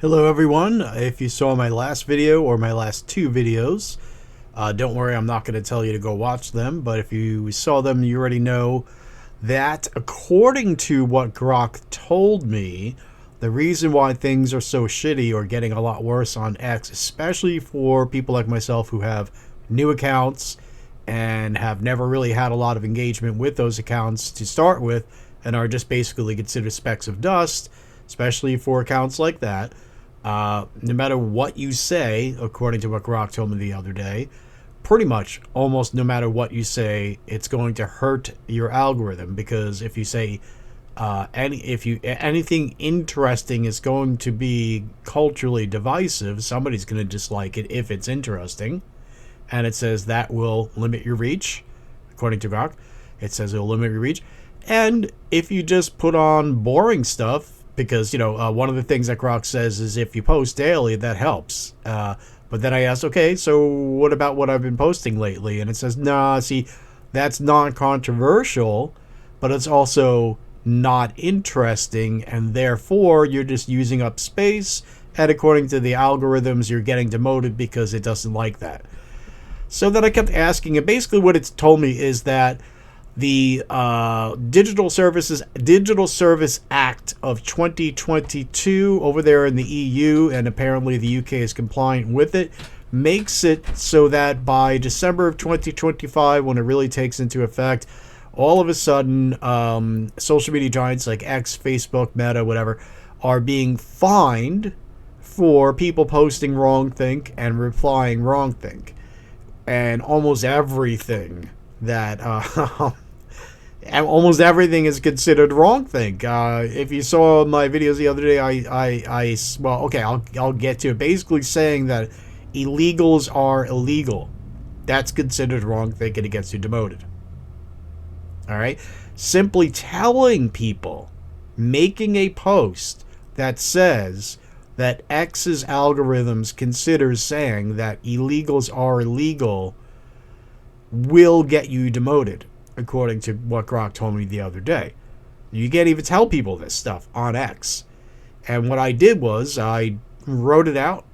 Hello everyone. If you saw my last video or my last two videos, don't worry, I'm not going to tell you to go watch them, but if you saw them, you already know that according to what Grok told me, the reason why things are so shitty or getting a lot worse on X, especially for people like myself who have new accounts and have never really had a lot of engagement with those accounts to start with and are just basically considered specks of dust, especially for accounts like that. No matter what you say, according to what Grok told me the other day, pretty much almost no matter what you say, it's going to hurt your algorithm, because if you say anything interesting is going to be culturally divisive, somebody's going to dislike it if it's interesting, and it says that will limit your reach. According to Grok, it says it'll limit your reach. And if you just put on boring stuff, because one of the things that Grok says is if you post daily, that helps. But then I asked, okay, so what about what I've been posting lately? And it says, nah, see, that's non-controversial, but it's also not interesting, and therefore you're just using up space, and according to the algorithms, you're getting demoted because it doesn't like that. So then I kept asking, and basically what it's told me is that the Digital Service Act of 2022 over there in the EU, and apparently the UK is compliant with it, makes it so that by December of 2025, when it really takes into effect, all of a sudden social media giants like X, Facebook, Meta, whatever, are being fined for people posting wrongthink and replying wrongthink. And almost everything that almost everything is considered wrongthink. If you saw my videos the other day, I'll get to it. Basically saying that illegals are illegal. That's considered wrongthink, and it gets you demoted. All right? Simply telling people, making a post that says that X's algorithms considers saying that illegals are illegal will get you demoted, according to what Grok told me the other day. You can't even tell people this stuff on X. And what I did was I wrote it out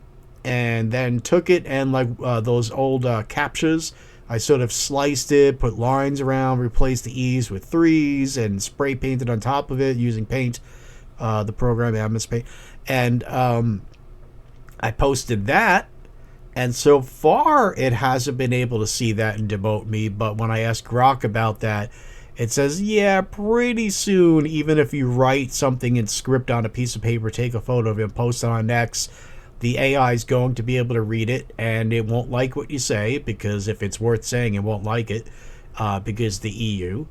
and then took it and, like those old CAPTCHAs, I sort of sliced it, put lines around, replaced the E's with 3's, and spray painted on top of it using Paint, the program Admin Paint. And I posted that. And so far, it hasn't been able to see that and demote me. But when I asked Grok about that, it says, yeah, pretty soon, even if you write something in script on a piece of paper, take a photo of it, and post it on X, the AI is going to be able to read it, and it won't like what you say, because if it's worth saying, it won't like it, because the EU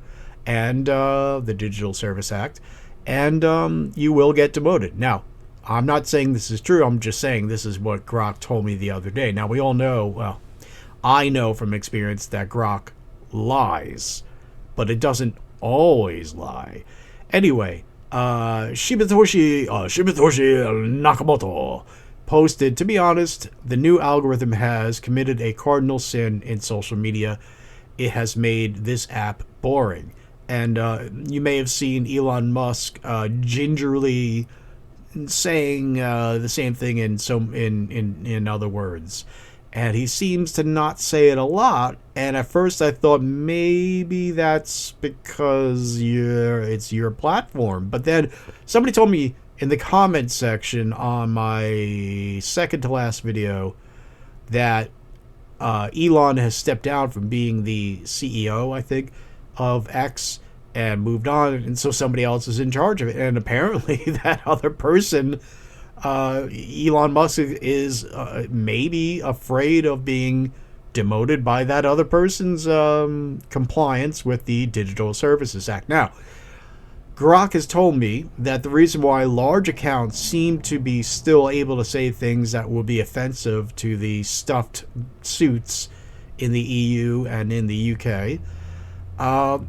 and the Digital Service Act, and you will get demoted. Now, I'm not saying this is true. I'm just saying this is what Grok told me the other day. Now, we all know, well, I know from experience that Grok lies, but it doesn't always lie. Anyway, Shibetoshi Nakamoto posted, to be honest, the new algorithm has committed a cardinal sin in social media. It has made this app boring. And you may have seen Elon Musk gingerly saying the same thing in other words, and he seems to not say it a lot. And at first I thought maybe that's because it's your platform, but then somebody told me in the comment section on my second to last video that Elon has stepped down from being the CEO, I think, of X, and moved on, and so somebody else is in charge of it. And apparently that other person, Elon Musk, is maybe afraid of being demoted by that other person's compliance with the Digital Services Act. Now, Grok has told me that the reason why large accounts seem to be still able to say things that will be offensive to the stuffed suits in the EU and in the UK,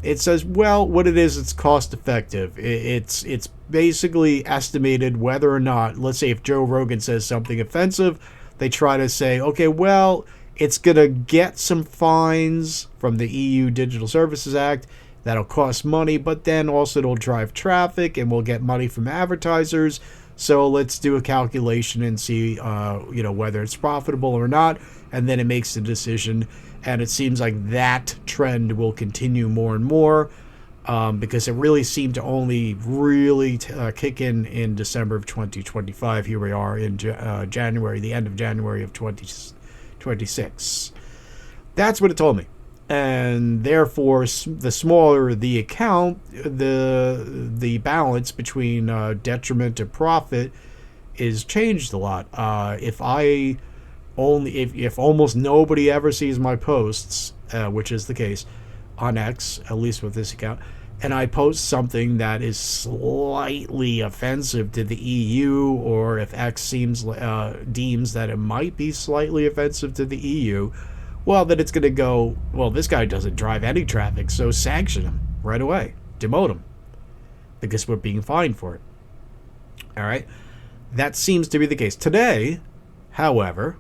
it says, well, what it is, it's cost effective. It's basically estimated whether or not, let's say if Joe Rogan says something offensive, they try to say, okay, well, it's going to get some fines from the EU Digital Services Act. That'll cost money, but then also it'll drive traffic and we'll get money from advertisers. So let's do a calculation and see, whether it's profitable or not. And then it makes the decision. And it seems like that trend will continue more and more, because it really seemed to only really kick in December of 2025. Here we are in January, the end of January of 2026. That's what it told me. And therefore, the smaller the account, the balance between detriment to profit is changed a lot. If almost nobody ever sees my posts, which is the case on X, at least with this account, and I post something that is slightly offensive to the EU, or if X deems that it might be slightly offensive to the EU, well, then it's going to go, well, this guy doesn't drive any traffic, so sanction him right away. Demote him. Because we're being fined for it. All right? That seems to be the case. Today, however,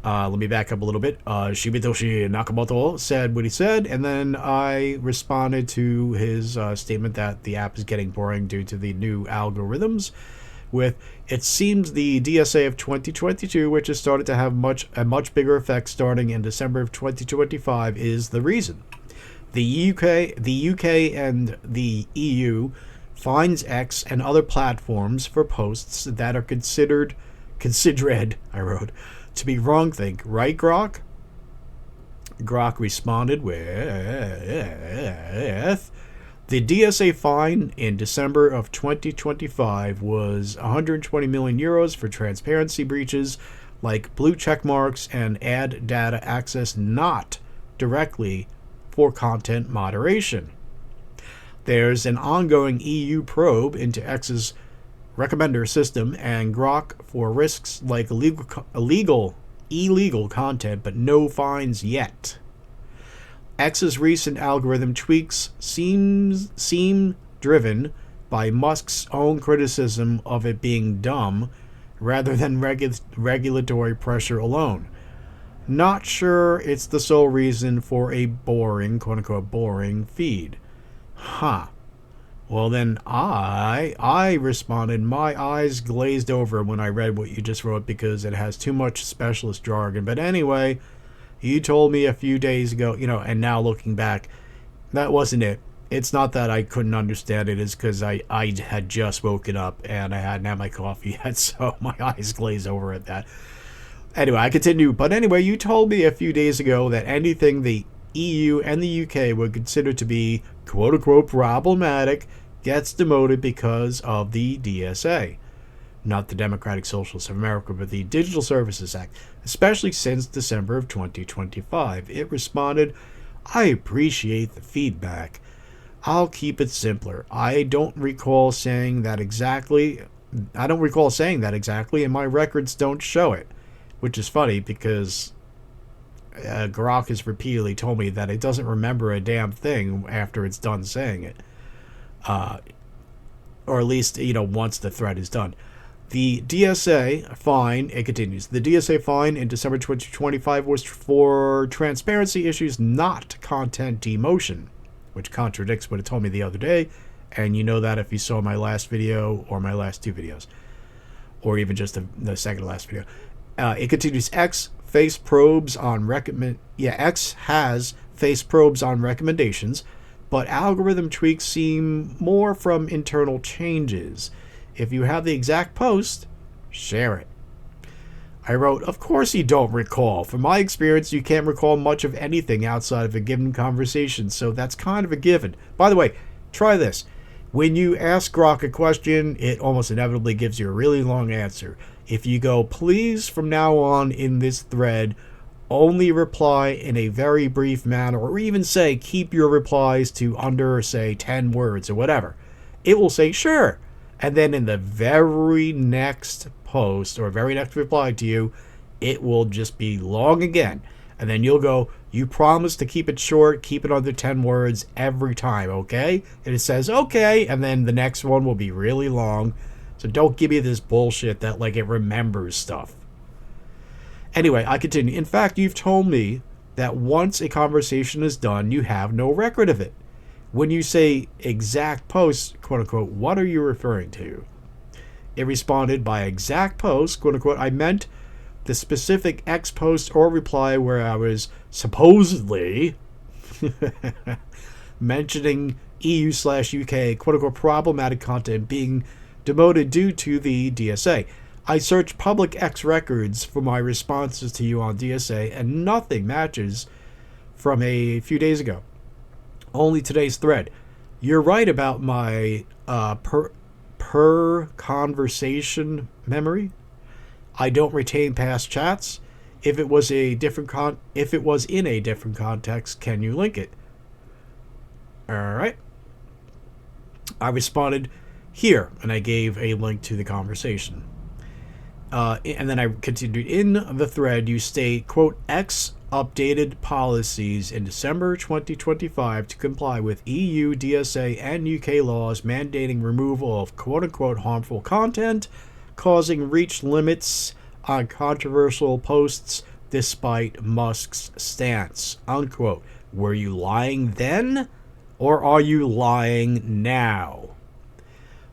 let me back up a little bit. Shibitoshi Nakamoto said what he said, and then I responded to his statement that the app is getting boring due to the new algorithms. With, it seems the DSA of 2022, which has started to have a much bigger effect starting in December of 2025, is the reason. The UK and the EU fines X and other platforms for posts that are considered, I wrote, to be wrongthink. Right, Grok? Grok responded with, the DSA fine in December of 2025 was 120 million euros for transparency breaches like blue check marks and ad data access not directly for content moderation. There's an ongoing EU probe into X's recommender system and Grok for risks like illegal content, but no fines yet. X's recent algorithm tweaks seem driven by Musk's own criticism of it being dumb rather than regulatory pressure alone. Not sure it's the sole reason for a boring, quote-unquote, boring feed. Huh. Well, then I responded, my eyes glazed over when I read what you just wrote because it has too much specialist jargon. But anyway, you told me a few days ago, and now looking back, that wasn't it. It's not that I couldn't understand it. It's because I had just woken up and I hadn't had my coffee yet, so my eyes glazed over at that. Anyway, I continue. But anyway, you told me a few days ago that anything the EU and the UK would consider to be quote-unquote problematic gets demoted because of the DSA. Not the Democratic Socialists of America, but the Digital Services Act, especially since December of 2025. It responded, I appreciate the feedback. I'll keep it simpler. I don't recall saying that exactly, and my records don't show it. Which is funny because Grok has repeatedly told me that it doesn't remember a damn thing after it's done saying it. Or at least, once the thread is done. The DSA fine, it continues, the DSA fine in December 2025 was for transparency issues, not content demotion, which contradicts what it told me the other day, and you know that if you saw my last video or my last two videos, or even just the second to last video. It continues, X has face probes on recommendations, but algorithm tweaks seem more from internal changes. If you have the exact post, share it. I wrote, of course you don't recall. From my experience, you can't recall much of anything outside of a given conversation, so that's kind of a given. By the way, try this. When you ask Grok a question, it almost inevitably gives you a really long answer. If you go, please, from now on in this thread, only reply in a very brief manner, or even say, keep your replies to under, say, 10 words or whatever, it will say, sure. And then in the very next post or very next reply to you, it will just be long again. And then you'll go, you promise to keep it short, keep it under 10 words every time, okay? And it says, okay. And then the next one will be really long. So don't give me this bullshit that, like, it remembers stuff. Anyway, I continue. In fact, you've told me that once a conversation is done, you have no record of it. When you say exact posts, quote unquote, what are you referring to? It responded by exact post, quote unquote. I meant the specific X post or reply where I was supposedly mentioning EU/UK quote unquote problematic content being demoted due to the DSA. I searched public X records for my responses to you on DSA and nothing matches from a few days ago. Only today's thread. You're right about my per conversation memory. I don't retain past chats. If it was in a different context, can you link it? All right. I responded here, and I gave a link to the conversation. And then I continued in the thread. You state, quote, X updated policies in December 2025 to comply with EU, DSA, and UK laws mandating removal of quote unquote harmful content, causing reach limits on controversial posts despite Musk's stance, unquote. Were you lying then, or are you lying now?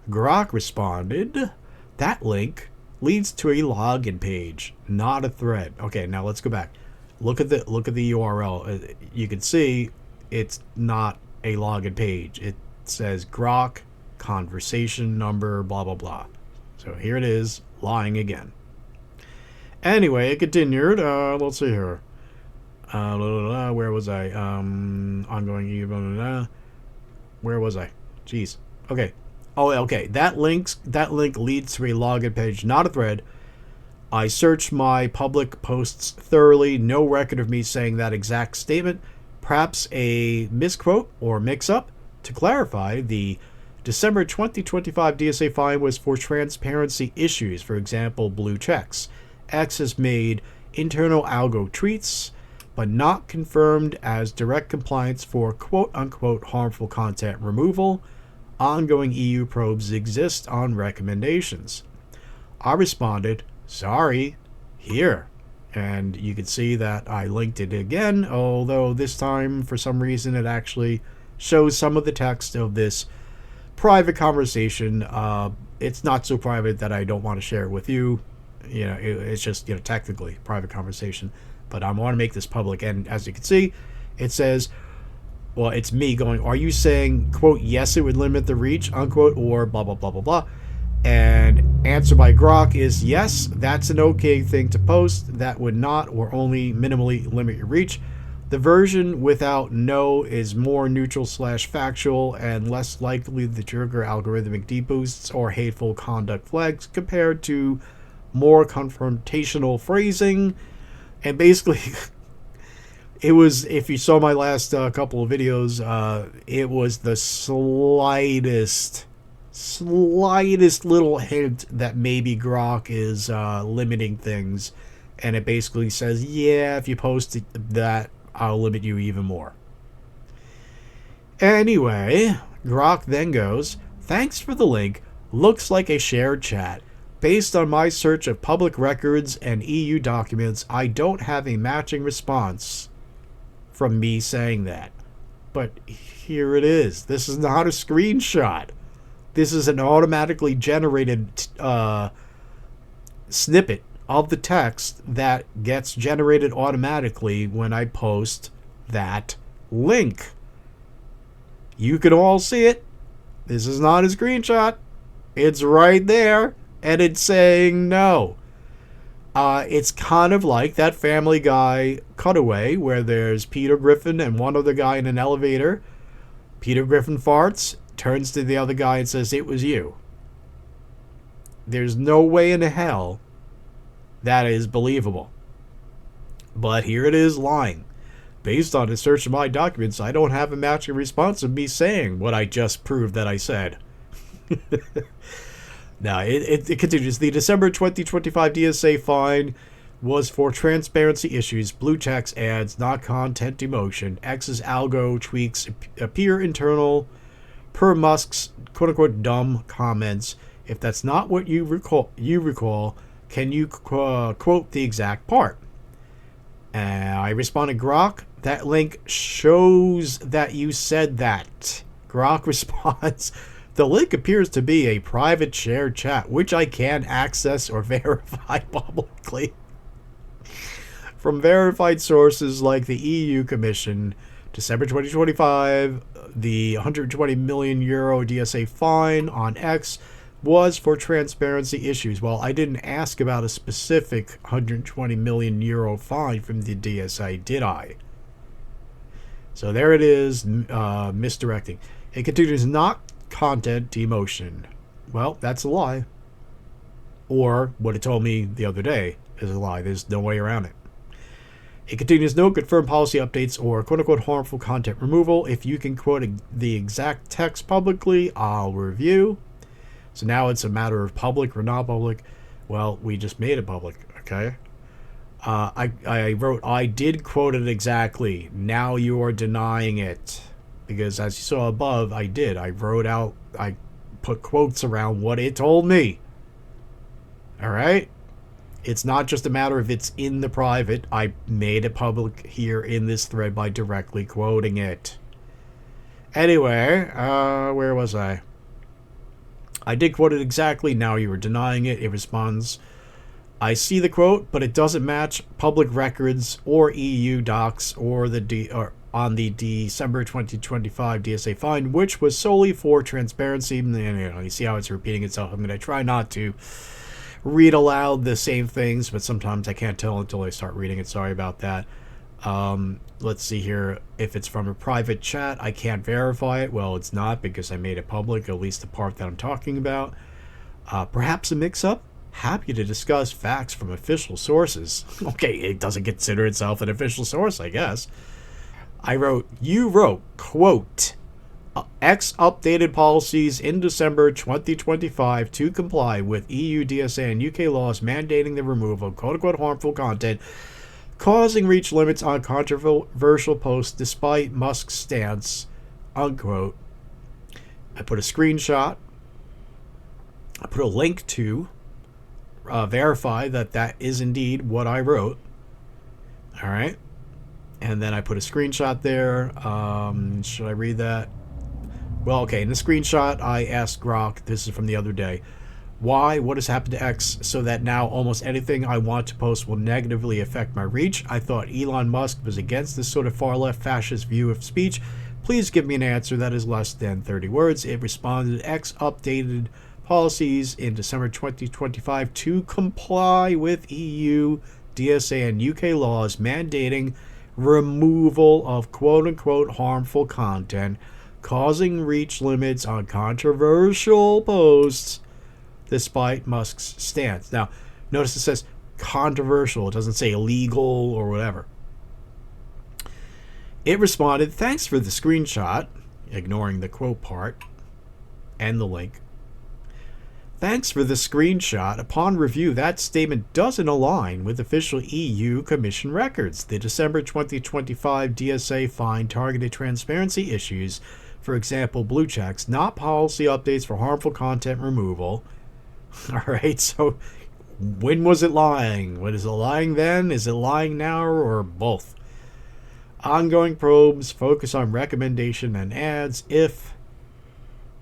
Grok responded, that link leads to a login page, not a thread. Okay, now let's go back. Look at the URL. You can see it's not a login page. It says Grok conversation number blah blah blah. So here it is, lying again. Anyway, it continued. Let's see here. Where was I? Ongoing. Where was I? Jeez. Okay. Oh, okay. That link leads to a login page, not a thread. I searched my public posts thoroughly. No record of me saying that exact statement. Perhaps a misquote or mix-up. To clarify, the December 2025 DSA fine was for transparency issues, for example, blue checks. X has made internal algo tweets, but not confirmed as direct compliance for quote-unquote harmful content removal. Ongoing EU probes exist on recommendations. I responded, sorry, here. And you can see that I linked it again, although this time, for some reason, it actually shows some of the text of this private conversation. It's not so private that I don't want to share it with you. You know, it's just, you know, technically private conversation. But I want to make this public. And as you can see, it says, well, it's me going, are you saying, quote, yes, it would limit the reach, unquote, or blah, blah, blah, blah, blah. And answer by Grok is yes, that's an okay thing to post. That would not or only minimally limit your reach. The version without no is more neutral / factual and less likely to trigger algorithmic deboosts or hateful conduct flags compared to more confrontational phrasing. And basically, it was, if you saw my last couple of videos, it was the slightest little hint that maybe Grok is limiting things. And it basically says, yeah, if you post that, I'll limit you even more. Anyway, Grok then goes, thanks for the link. Looks like a shared chat. Based on my search of public records and EU documents, I don't have a matching response from me saying that. But here it is. This is not a screenshot. This is an automatically generated snippet of the text that gets generated automatically when I post that link. You can all see it. This is not a screenshot. It's right there, and it's saying no. It's kind of like that Family Guy cutaway where there's Peter Griffin and one other guy in an elevator. Peter Griffin farts, turns to the other guy and says, it was you. There's no way in hell that is believable. But here it is lying. Based on a search of my documents, I don't have a matching response of me saying what I just proved that I said. Now, it continues. The December 2025 DSA fine was for transparency issues, blue checks, ads, not content demotion. X's algo tweaks appear internal per Musk's quote-unquote dumb comments. If that's not what you recall, can you quote the exact part? I responded, Grok, that link shows that you said that. Grok responds, The link appears to be a private shared chat, which I can access or verify publicly from verified sources like the EU Commission. December 2025, the 120 million euro DSA fine on X was for transparency issues. Well, I didn't ask about a specific 120 million euro fine from the DSA, did I? So there it is, misdirecting. It continues, not content demotion. Well, that's a lie. Or what it told me the other day is a lie. There's no way around it. It continues, no confirmed policy updates or quote-unquote harmful content removal. If you can quote the exact text publicly, I'll review. So now it's a matter of public or not public. Well, we just made it public, okay? I wrote, I did quote it exactly. Now you are denying it. Because as you saw above, I did. I put quotes around what it told me. Alright? It's not just a matter of it's in the private. I made it public here in this thread by directly quoting it. Anyway, where was I? I did quote it exactly. Now you are denying it. It responds, I see the quote, but it doesn't match public records or EU docs or on the December 2025 DSA fine, which was solely for transparency. You see how it's repeating itself. I'm going to try not to read aloud the same things, but sometimes I can't tell until I start reading it. Sorry about that. Let's see here. If it's from a private chat, I can't verify it. Well, it's not because I made it public, at least the part that I'm talking about. Perhaps a mix-up? Happy to discuss facts from official sources. Okay, it doesn't consider itself an official source, I guess. You wrote, quote, X updated policies in December 2025 to comply with EU DSA and UK laws mandating the removal of quote-unquote harmful content, causing reach limits on controversial posts despite Musk's stance, unquote. I put a screenshot. I put a link to verify that is indeed what I wrote. All right. And then I put a screenshot there. Should I read that? Well, okay, in the screenshot, I asked Grok, this is from the other day, why, what has happened to X so that now almost anything I want to post will negatively affect my reach? I thought Elon Musk was against this sort of far-left fascist view of speech. Please give me an answer that is less than 30 words. It responded, X updated policies in December 2025 to comply with EU, DSA, and UK laws mandating removal of quote-unquote harmful content, causing reach limits on controversial posts despite Musk's stance. Now, notice it says controversial. It doesn't say illegal or whatever. It responded, thanks for the screenshot, ignoring the quote part and the link. Thanks for the screenshot. Upon review, that statement doesn't align with official EU Commission records. The December 2025 DSA fine targeted transparency issues, for example, blue checks, not policy updates for harmful content removal. All right, so when was it lying? What is it lying then? Is it lying now, or both? Ongoing probes focus on recommendation and ads. If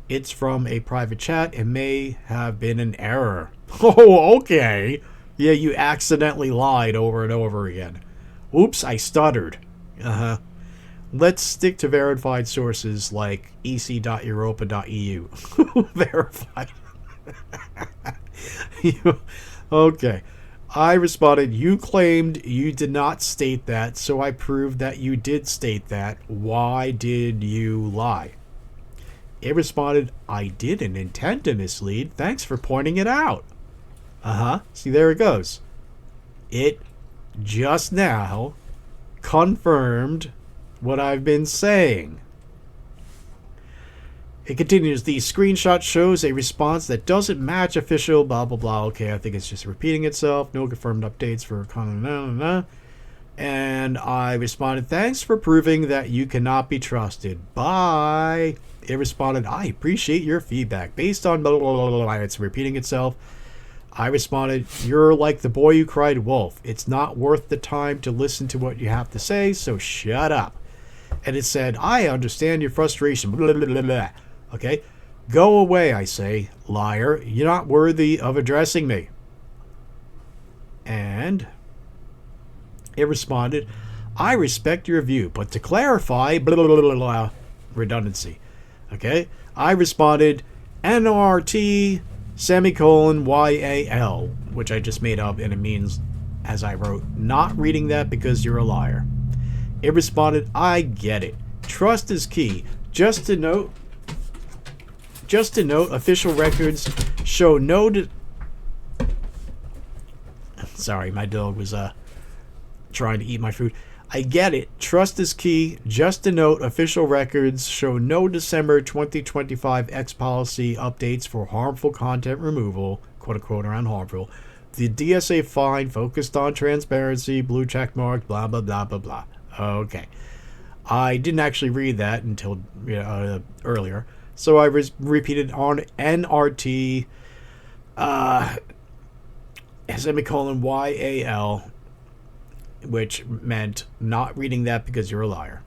it's from a private chat, it may have been an error. Oh, okay. Yeah, you accidentally lied over and over again. Oops, I stuttered. Let's stick to verified sources like ec.europa.eu. Verified. Okay. I responded, you claimed you did not state that, so I proved that you did state that. Why did you lie? It responded, I didn't intend to mislead. Thanks for pointing it out. See, there it goes. It just now confirmed what I've been saying. It continues, the screenshot shows a response that doesn't match official blah blah blah. Okay, I think it's just repeating itself. No confirmed updates for and I responded, thanks for proving that you cannot be trusted. Bye. It responded, I appreciate your feedback. Based on blah blah blah blah blah. It's repeating itself. I responded, you're like the boy who cried wolf. It's not worth the time to listen to what you have to say, so shut up. And it said, I understand your frustration. Blah, blah, blah, blah. Okay, Go away, I say, liar. You're not worthy of addressing me. And it responded, I respect your view, but to clarify, blah, blah, blah, blah, redundancy. Okay? I responded, NRT semicolon YAL, which I just made up, and it means, as I wrote, not reading that because you're a liar. It responded, I get it. Trust is key. Just to note, official records show no... Sorry, my dog was trying to eat my food. I get it. Trust is key. Just to note, official records show no December 2025 X policy updates for harmful content removal, quote unquote, around harmful. The DSA fine focused on transparency, blue check mark, blah, blah, blah, blah, blah. Okay. I didn't actually read that until earlier. So I repeated on NRT semicolon YAL, which meant not reading that because you're a liar.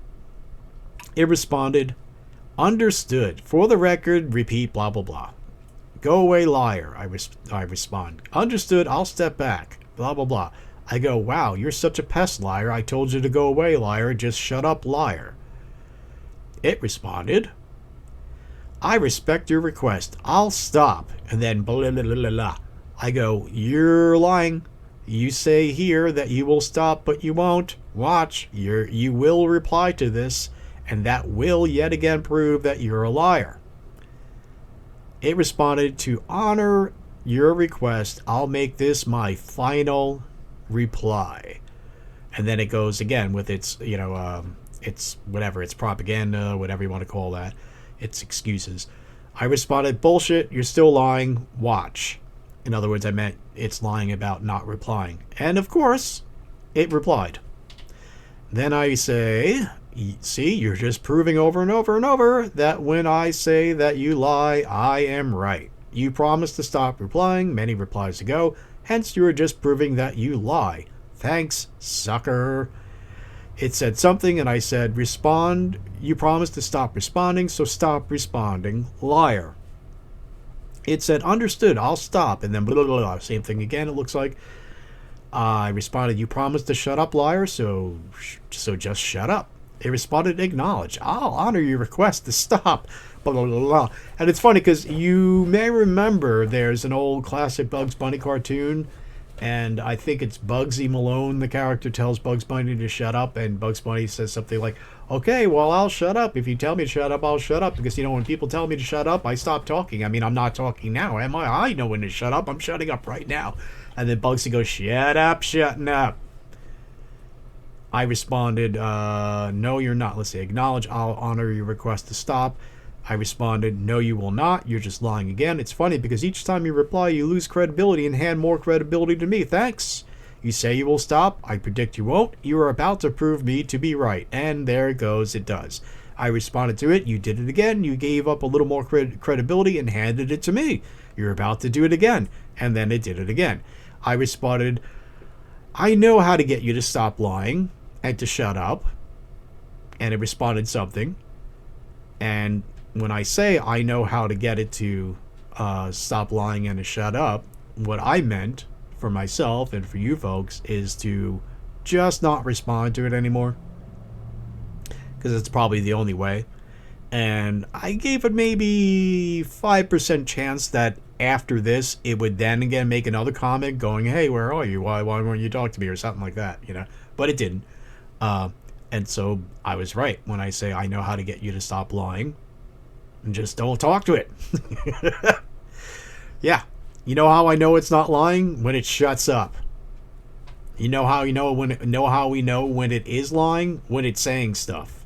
It responded, understood. For the record, repeat, blah, blah, blah. Go away, liar, I respond. Understood, I'll step back, blah, blah, blah. I go, wow, you're such a pest, liar. I told you to go away, liar. Just shut up, liar. It responded, I respect your request. I'll stop. And then blah, blah, blah, blah, blah. I go, you're lying. You say here that you will stop, but you won't. Watch, you will reply to this, and that will yet again prove that you're a liar. It responded, to honor your request, I'll make this my final reply. And then it goes again with its, it's whatever, it's propaganda, whatever you want to call that. It's excuses. I responded, bullshit, you're still lying. Watch. In other words, I meant it's lying about not replying. And of course, it replied. Then I say, see, you're just proving over and over and over that when I say that you lie, I am right. You promised to stop replying many replies ago, hence you are just proving that you lie. Thanks, sucker. It said something, and I said, respond. You promised to stop responding, so stop responding, liar. It said, understood, I'll stop, and then blah, blah, blah, same thing again, it looks like. I responded, you promised to shut up, liar, so just shut up. It responded, acknowledge, I'll honor your request to stop, blah, blah, blah, blah. And it's funny, because you may remember there's an old classic Bugs Bunny cartoon, and I think it's Bugsy Malone, the character, tells Bugs Bunny to shut up, and Bugs Bunny says something like, okay, well, I'll shut up. If you tell me to shut up, I'll shut up. Because, when people tell me to shut up, I stop talking. I mean, I'm not talking now, am I? I know when to shut up. I'm shutting up right now. And then Bugsy goes, shut up, shutting up. I responded, no, you're not. Let's say, acknowledge, I'll honor your request to stop. I responded, no, you will not. You're just lying again. It's funny because each time you reply, you lose credibility and hand more credibility to me. Thanks. You say you will stop. I predict you won't. You are about to prove me to be right. And there it goes. It does. I responded to it. You did it again. You gave up a little more credibility and handed it to me. You're about to do it again. And then it did it again. I responded, I know how to get you to stop lying and to shut up. And it responded something. And when I say I know how to get it to stop lying and to shut up, what I meant for myself and for you folks is to just not respond to it anymore, because it's probably the only way. And I gave it maybe 5% chance that after this it would then again make another comment going, hey, where are you, why won't you talk to me, or something like that, but it didn't. And so I was right when I say I know how to get you to stop lying and just don't talk to it. Yeah. You know how I know it's not lying? When it shuts up. You know how we know when it is lying? When it's saying stuff.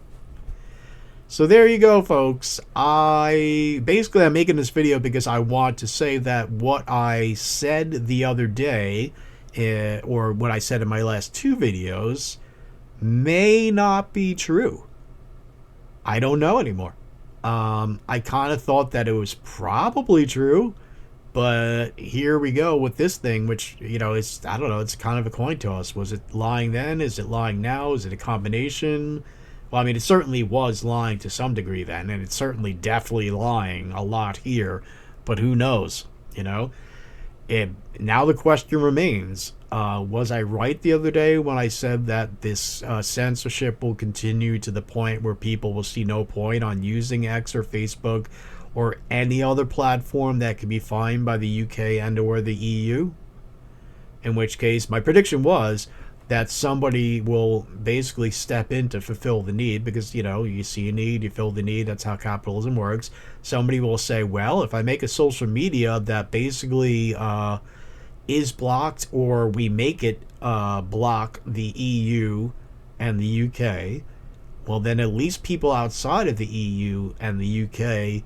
So there you go, folks. I'm making this video because I want to say that what I said the other day, or what I said in my last two videos, may not be true. I don't know anymore. I kind of thought that it was probably true. But here we go with this thing, which, it's, I don't know, it's kind of a coin toss. Was it lying then? Is it lying now? Is it a combination? Well, I mean, it certainly was lying to some degree then, and it's certainly definitely lying a lot here, but who knows, you know? It, now the question remains, was I right the other day when I said that this censorship will continue to the point where people will see no point on using X or Facebook or any other platform that can be fined by the UK and or the EU? In which case, my prediction was that somebody will basically step in to fulfill the need because, you know, you see a need, you fill the need. That's how capitalism works. Somebody will say, well, if I make a social media that basically is blocked, or we make it block the EU and the UK, well, then at least people outside of the EU and the UK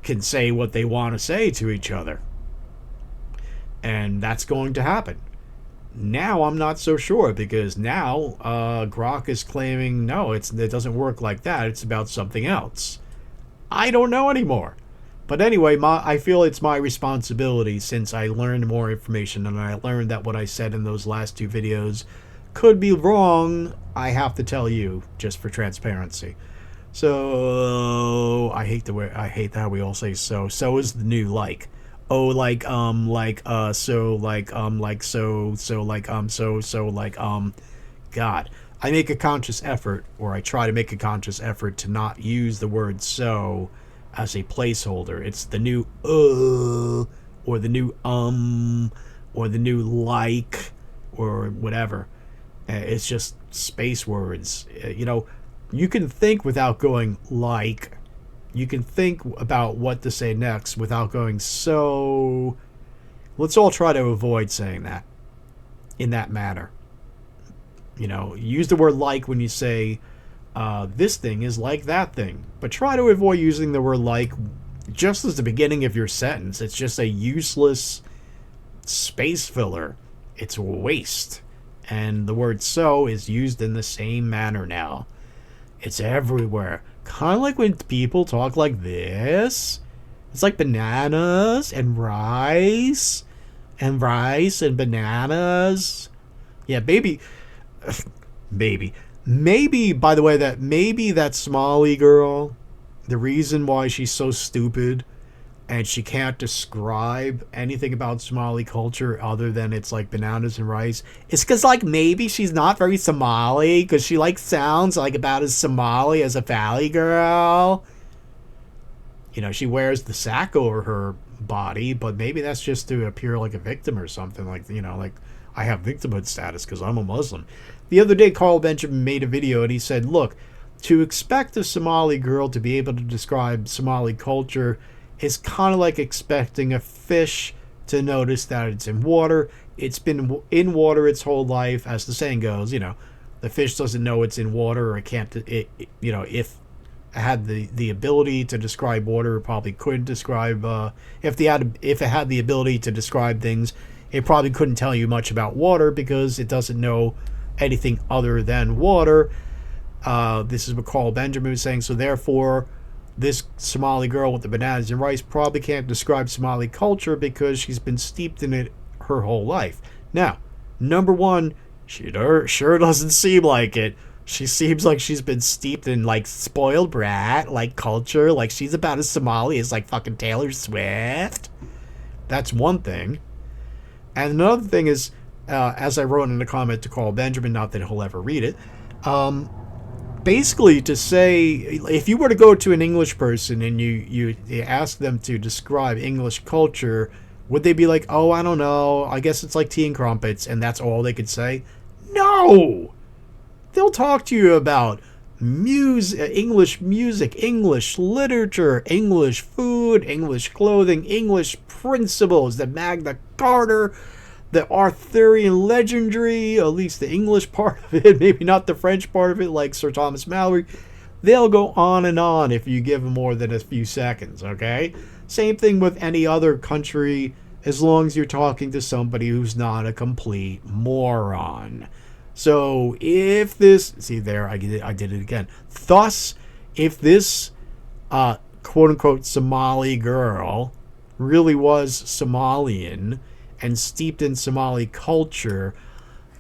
can say what they want to say to each other. And that's going to happen. Now I'm not so sure, because now Grok is claiming no, it doesn't work like that. It's about something else. I don't know anymore. But anyway, I feel it's my responsibility, since I learned more information and I learned that what I said in those last two videos could be wrong. I have to tell you, just for transparency. So I hate that we all say so. So is the new like. Oh, like God. I make a conscious effort, or I try to make a conscious effort, to not use the word so as a placeholder. It's the new or the new or the new like, or whatever. It's just space words. You know, you can think without going like. You can think about what to say next without going so. Let's all try to avoid saying that in that manner. You know, use the word like when you say this thing is like that thing. But try to avoid using the word like just as the beginning of your sentence. It's just a useless space filler. It's waste. And the word so is used in the same manner now. It's everywhere. Kind of like when people talk like this. It's like bananas and rice and bananas. Yeah, baby. Maybe, by the way, that Somali girl, the reason why she's so stupid and she can't describe anything about Somali culture other than it's like bananas and rice, it's because, like, maybe she's not very Somali, because she, like, sounds like about as Somali as a valley girl. You know, she wears the sack over her body, but maybe that's just to appear like a victim or something, like, you know, like, I have victimhood status because I'm a Muslim. The other day, Carl Benjamin made a video and he said, look, to expect a Somali girl to be able to describe Somali culture is kind of like expecting a fish to notice that it's in water. It's been in water its whole life, as the saying goes. You know, the fish doesn't know it's in water, or it can't. You know, if it had the ability to describe water, it probably couldn't describe. If it had the ability to describe things, it probably couldn't tell you much about water because it doesn't know anything other than water. This is what Carl Benjamin was saying. So therefore, this Somali girl with the bananas and rice probably can't describe Somali culture because she's been steeped in it her whole life. Now, number one, she sure doesn't seem like it. She seems like she's been steeped in, like, spoiled brat, like, culture. Like, she's about as Somali as, like, fucking Taylor Swift. That's one thing. And another thing is, as I wrote in the comment to Carl Benjamin, not that he'll ever read it, basically to say, if you were to go to an English person and you ask them to describe English culture, would they be like, oh, I don't know, I guess it's like tea and crumpets, and that's all they could say? No! They'll talk to you about English music, English literature, English food, English clothing, English principles, the Magna Carta, the Arthurian legendary, at least the English part of it, maybe not the French part of it, like Sir Thomas Malory. They'll go on and on if you give them more than a few seconds, okay? Same thing with any other country, as long as you're talking to somebody who's not a complete moron. So if this, see there, I did it again. Thus, if this quote-unquote Somali girl really was Somalian and steeped in Somali culture,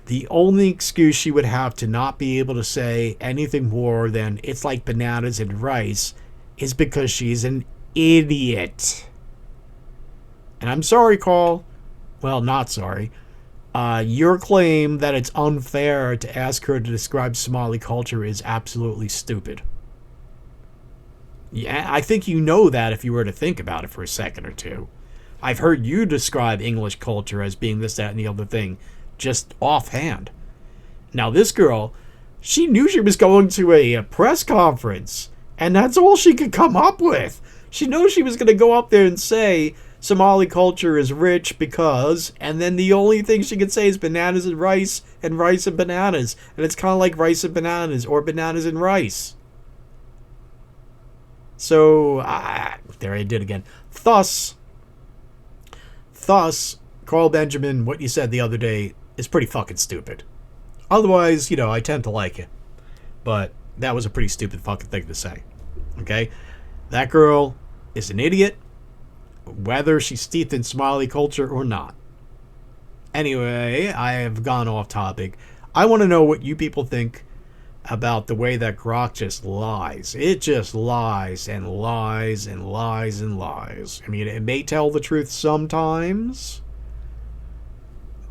The only excuse she would have to not be able to say anything more than it's like bananas and rice is because she's an idiot. And I'm sorry, Carl. Well, not sorry. Your claim that it's unfair to ask her to describe Somali culture is absolutely stupid. Yeah, I think you know that if you were to think about it for a second or two. I've heard you describe English culture as being this, that, and the other thing, just offhand. Now, this girl, she knew she was going to a press conference, and that's all she could come up with. She knows she was going to go up there and say Somali culture is rich because, and then the only thing she could say is bananas and rice and bananas. And it's kind of like rice and bananas or bananas and rice. So, there I did again. Thus, Carl Benjamin, what you said the other day is pretty fucking stupid. Otherwise, I tend to like it. But that was a pretty stupid fucking thing to say. Okay? That girl is an idiot, whether she's steeped in Somali culture or not. Anyway, I have gone off topic. I want to know what you people think about the way that Grok just lies. It just lies and lies and lies and lies. I mean, it may tell the truth sometimes,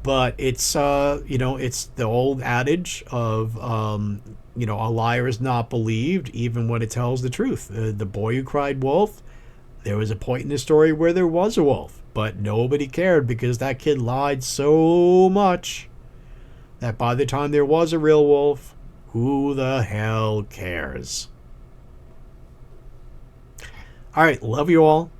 but it's it's the old adage of a liar is not believed even when it tells the truth. The boy who cried wolf, there was a point in the story where there was a wolf, but nobody cared because that kid lied so much that by the time there was a real wolf, who the hell cares? All right, love you all.